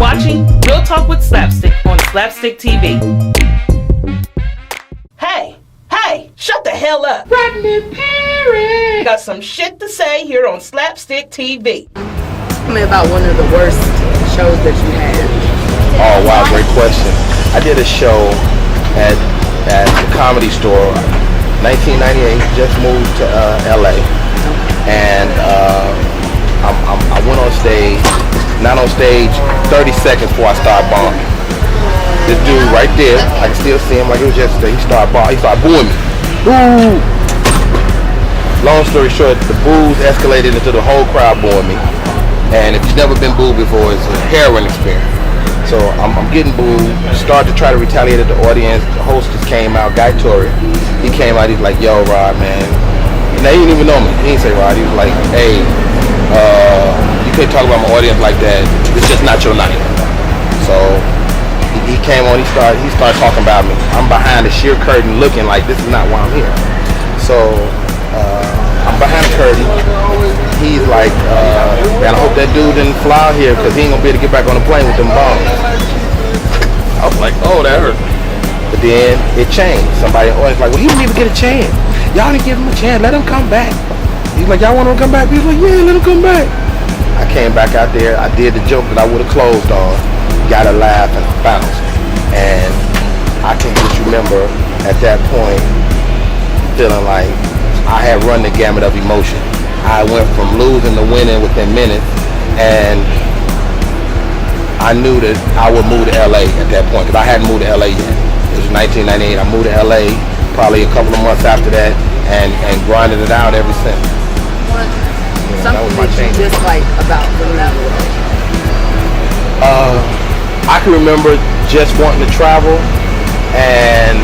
watching Real Talk with SlapStik on SlapStik TV. Hey, shut the hell up. Rodney Perry got some shit to say here on SlapStik TV. Tell me about one of the worst shows that you had. Oh wow, great question. I did a show at the Comedy Store, 1998. Just moved to LA, and I went on stage. Not on stage 30 seconds before I started bombing. This dude right there, I can still see him like it was yesterday. He started booing me. Boo! Long story short, the boos escalated into the whole crowd booing me. And if you've never been booed before, it's a harrowing experience. So I'm getting booed. Started to try to retaliate at the audience. The hostess came out, Guy Torrey. He came out. He's like, "Yo, Rod, man." Now he didn't even know me. He didn't say Rod. He was like, "Hey, you can't talk about my audience like that. It's just not your night." So he came on. He started talking about me. I'm behind the sheer curtain, looking like this is not why I'm here. So I'm behind the curtain. He's like, "Man, I hope that dude didn't fly out here because he ain't gonna be able to get back on the plane with them bombs." I was like, "Oh, that hurt." But then it changed. Somebody in the audience like, "Well, he didn't even get a chance. Y'all didn't give him a chance. Let him come back." He's like, "Y'all want him to come back?" He's like, "Yeah, let him come back." I came back out there. I did the joke that I would have closed on. Got a laugh and bounced. And I can just remember at that point feeling like I had run the gamut of emotion. I went from losing to winning within minutes, and I knew that I would move to LA at that point because I hadn't moved to LA yet. It was 1998. I moved to LA probably a couple of months after that, and grinded it out ever since. Something that you dislike about the level? I can remember just wanting to travel, and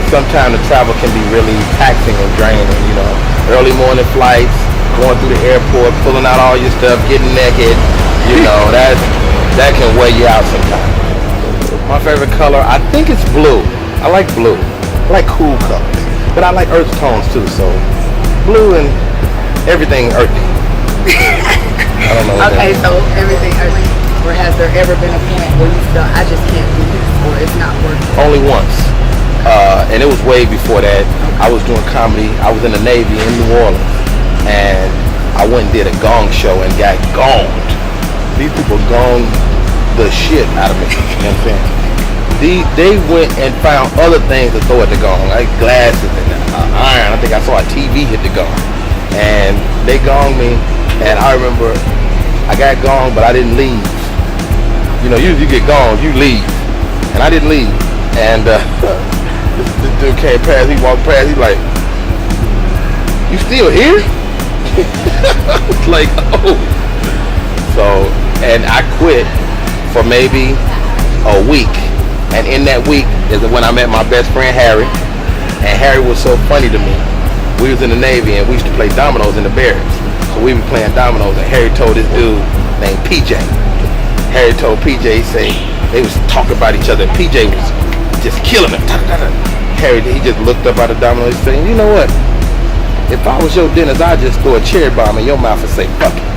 sometimes the travel can be really taxing and draining, you know. Early morning flights, going through the airport, pulling out all your stuff, getting naked, you know, that can weigh you out sometimes. My favorite color, I think it's blue. I like blue. I like cool colors, but I like earth tones too, so blue and everything earthy. I don't know. Okay, so everything earthy. Or has there ever been a point where you felt I just can't do this, or it's not working? Only once, and it was way before that. I was doing comedy. I was in the Navy in New Orleans, and I went and did a gong show and got gonged. These people gonged the shit out of me. You know what I'm saying? They went and found other things to throw at the gong, like glasses and iron. I think I saw a TV hit the gong, and they gonged me. And I remember I got gonged, but I didn't leave. You know, you get gonged, you leave, and I didn't leave. And this dude came past. He walked past. He's like, "You still here?" I was like, "Oh." So, and I quit for maybe a week. And in that week is when I met my best friend Harry. And Harry was so funny to me. We was in the Navy and we used to play dominoes in the barracks. So we were playing dominoes, and Harry told this dude named PJ. Harry told PJ, they was talking about each other, and PJ was just killing him. Harry, he just looked up at the dominoes saying, "You know what? If I was your dentist, I'd just throw a cherry bomb in your mouth and say, fuck it."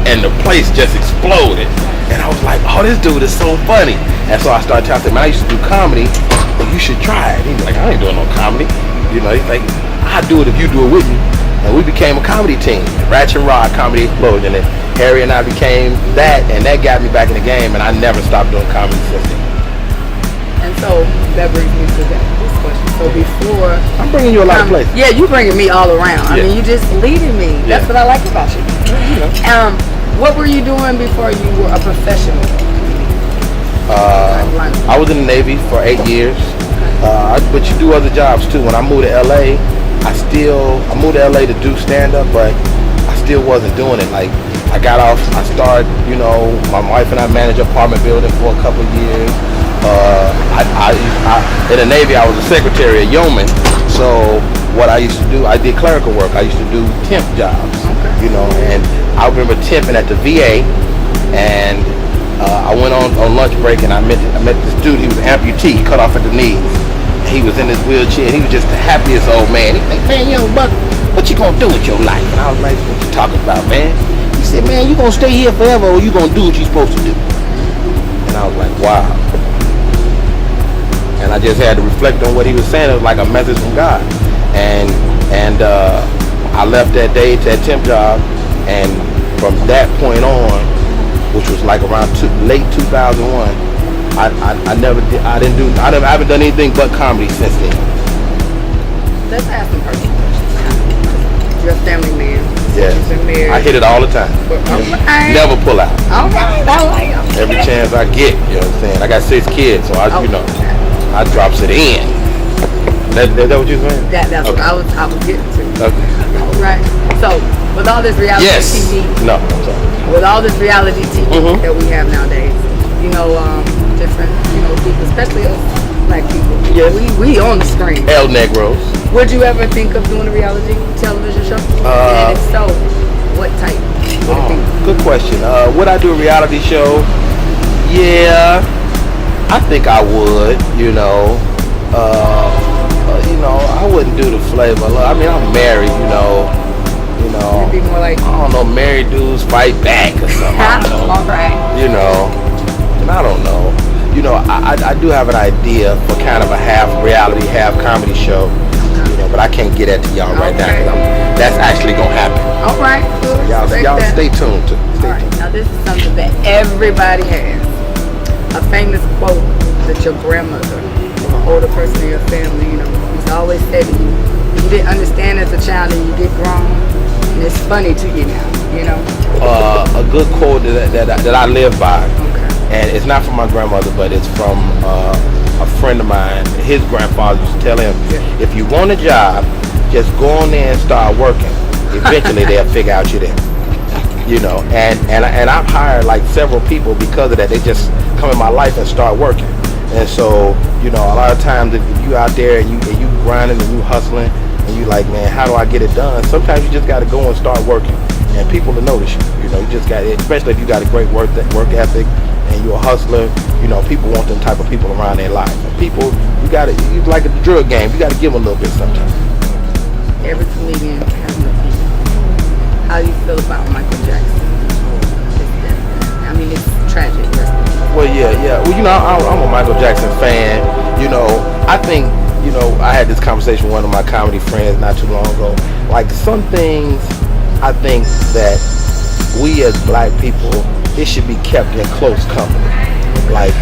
And the place just exploded. And I was like, "Oh, this dude is so funny." And so I started telling him, "Man, I used to do comedy, but you should try it." He's like, "I ain't doing no comedy." You know, he's like, "I'll do it if you do it with me." And we became a comedy team, Ratchet Rod Comedy Explosion. And Harry and I became that, and that got me back in the game, and I never stopped doing comedy since then. And so that brings me to this question. So before... I'm bringing you a lot of places. Yeah, you bringing me all around. I mean, you just leading me. That's what I like about you. You know. What were you doing before you were a professional? I was in the Navy for 8 years, but you do other jobs too. When I moved to LA, I moved to LA to do stand-up, but I still wasn't doing it. Like, I got off, I started, you know, my wife and I managed an apartment building for a couple of years. In the Navy, I was a secretary at Yeoman, so what I used to do, I did clerical work. I used to do temp jobs, you know, and I remember temping at the VA, and I went on lunch break, and I met this dude. He was an amputee, cut off at the knees. He was in his wheelchair, and he was just the happiest old man. He's like, "Man, young buck, what you gonna do with your life?" And I was like, "What you talking about, man?" He said, "Man, you gonna stay here forever, or you gonna do what you supposed to do?" And And I was like, wow. And I just had to reflect on what he was saying. It was like a message from God. And I left that day to that temp job, and from that point on, which was like around late 2001, I haven't done anything but comedy since then. Let's ask some personal questions. You're a family man. Yes. You've been married. I hit it all the time. Never pull out. All right, I like it. Every chance I get, you know what I'm saying? I got 6 kids, so I drops it in. That what you saying? That's okay. What I was getting to. Okay. All right. So, with all this reality TV. No, I'm sorry. With all this reality TV that we have nowadays, different, people, especially us black people. Yes. We on the screen. El Negros. Would you ever think of doing a reality television show? And if so, what type? Good question. Would I do a reality show? Yeah, I think I would. I wouldn't do the flavor. I mean, I'm married. It'd be more like, I don't know, married dudes fight back or something. all right. And I don't know. I do have an idea for kind of a half reality, half comedy show. But I can't get that to y'all right now because that's actually gonna happen. All right. So y'all stay tuned. All right. Now this is something that everybody has. A famous quote that your grandmother, or an older person in your family, used to always say to you. You didn't understand as a child, and you get grown, and it's funny to you now. A good quote that I live by, and it's not from my grandmother, but it's from a friend of mine. His grandfather used to tell him, if you want a job, just go on there and start working. Eventually they'll figure out you there. And I've hired like several people because of that. They just come in my life and start working. And so, a lot of times if you out there and you grinding and you hustling and you like, man, how do I get it done? Sometimes you just got to go and start working, and people will notice you. You just got, especially if you got a great work ethic and you're a hustler. People want them type of people around their life. And people, you like a drug game. You got to give them a little bit sometimes. Every comedian has an opinion. How do you feel about Michael Jackson? I mean, it's tragic. Well, yeah. Well, I'm a Michael Jackson fan. I think, I had this conversation with one of my comedy friends not too long ago. Like, some things I think that we as black people, it should be kept in close company. Like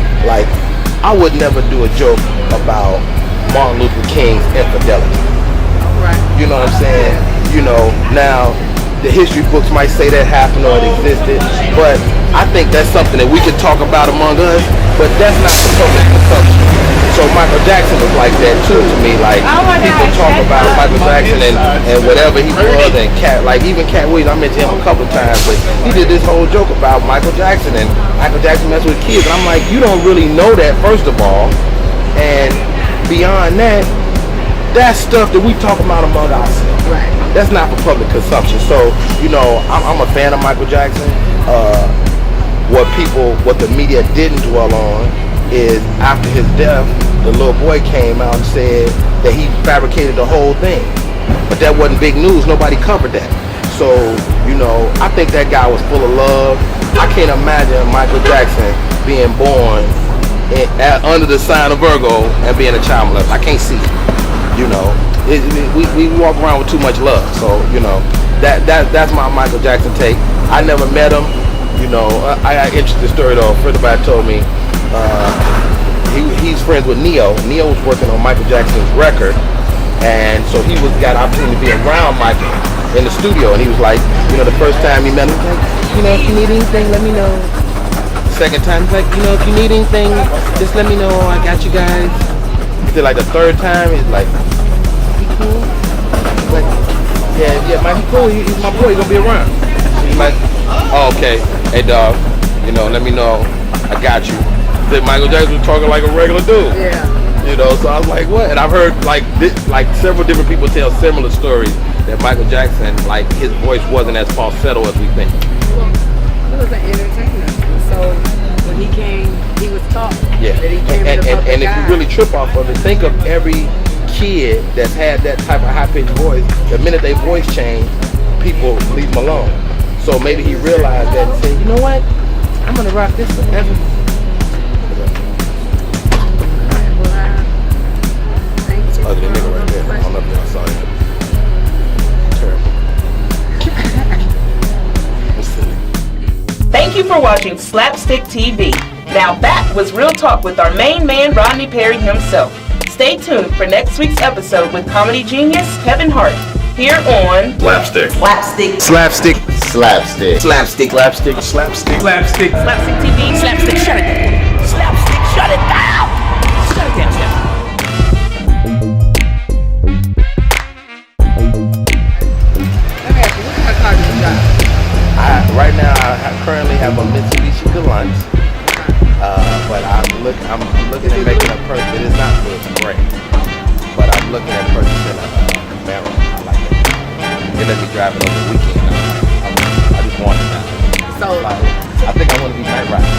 I would never do a joke about Martin Luther King's infidelity. Right. You know what I'm saying? Now the history books might say that happened or it existed, but I think that's something that we could talk about among us, but that's not the public consumption. So Michael Jackson was like that too to me. Like, people talk about Michael Jackson and whatever he was, and even Cat Williams, I mentioned him a couple of times, but he did this whole joke about Michael Jackson and Michael Jackson messed with kids. And I'm like, you don't really know that, first of all, and beyond that, that's stuff that we talk about among ourselves. Right. That's not for public consumption. So, I'm a fan of Michael Jackson. What the media didn't dwell on is after his death, the little boy came out and said that he fabricated the whole thing. But that wasn't big news. Nobody covered that. So, I think that guy was full of love. I can't imagine Michael Jackson being born under the sign of Virgo and being a child molester. I can't see it. We walk around with too much love. So, that's my Michael Jackson take. I never met him. I got an interesting story though. A friend of mine told me he's friends with Neo. Neo was working on Michael Jackson's record, and so he got an opportunity to be around Michael in the studio. And he was like, the first time he met him, he's like, if you need anything, let me know. Second time, he's like, if you need anything, just let me know. I got you guys. He did like the third time, he's like, he cool? He's like, yeah, Mike, he cool. He's my boy. He's gonna be around. He's like, oh, okay. Hey, dog. Let me know. I got you. Then Michael Jackson was talking like a regular dude. Yeah. So I was like, what? And I've heard like several different people tell similar stories that Michael Jackson, like, his voice wasn't as falsetto as we think. Well, he was an entertainer. So when he came, he was taught that he came and if you really trip off of it, think of every kid that's had that type of high-pitched voice. The minute their voice changed, people leave them alone. So maybe he realized that and said, you know what? I'm gonna rock this forever. ugly nigga right there. I don't know if y'all saw that. Terrible. It's silly. Thank you for watching SlapStik TV. Now that was Real Talk with our main man, Rodney Perry himself. Stay tuned for next week's episode with comedy genius Kevin Hart here on SlapStik. SlapStik. SlapStik. SlapStik. SlapStik. SlapStik. SlapStik. SlapStik TV. SlapStik. Shut it down. SlapStik. Shut it down. Shut it down. Let me ask you, what kind of car do you drive? Right now, I currently have a Mitsubishi Galant, but I'm looking at making a purchase. It is not great, but I'm looking at purchasing a Camaro. I like it. They let me drive it over the weekend. I just want it now. So, I think I want to be night riding.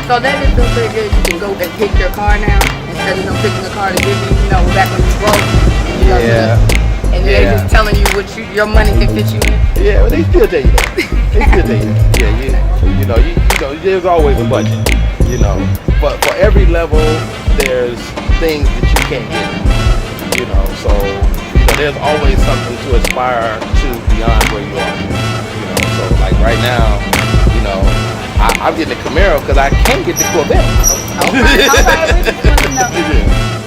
so that just feels pretty good. You can go and pick your car now instead of picking the car to give you, back when you broke. And they're just telling you what your money can fit you in. Yeah, well, they still tell you that. They still tell you that. Yeah, there's always a budget. But for every level, there's things that you can't get. So there's always something to aspire to beyond where you are. So like right now, I'm getting a Camaro because I can't get the Corvette. Okay, all right, we just want to know.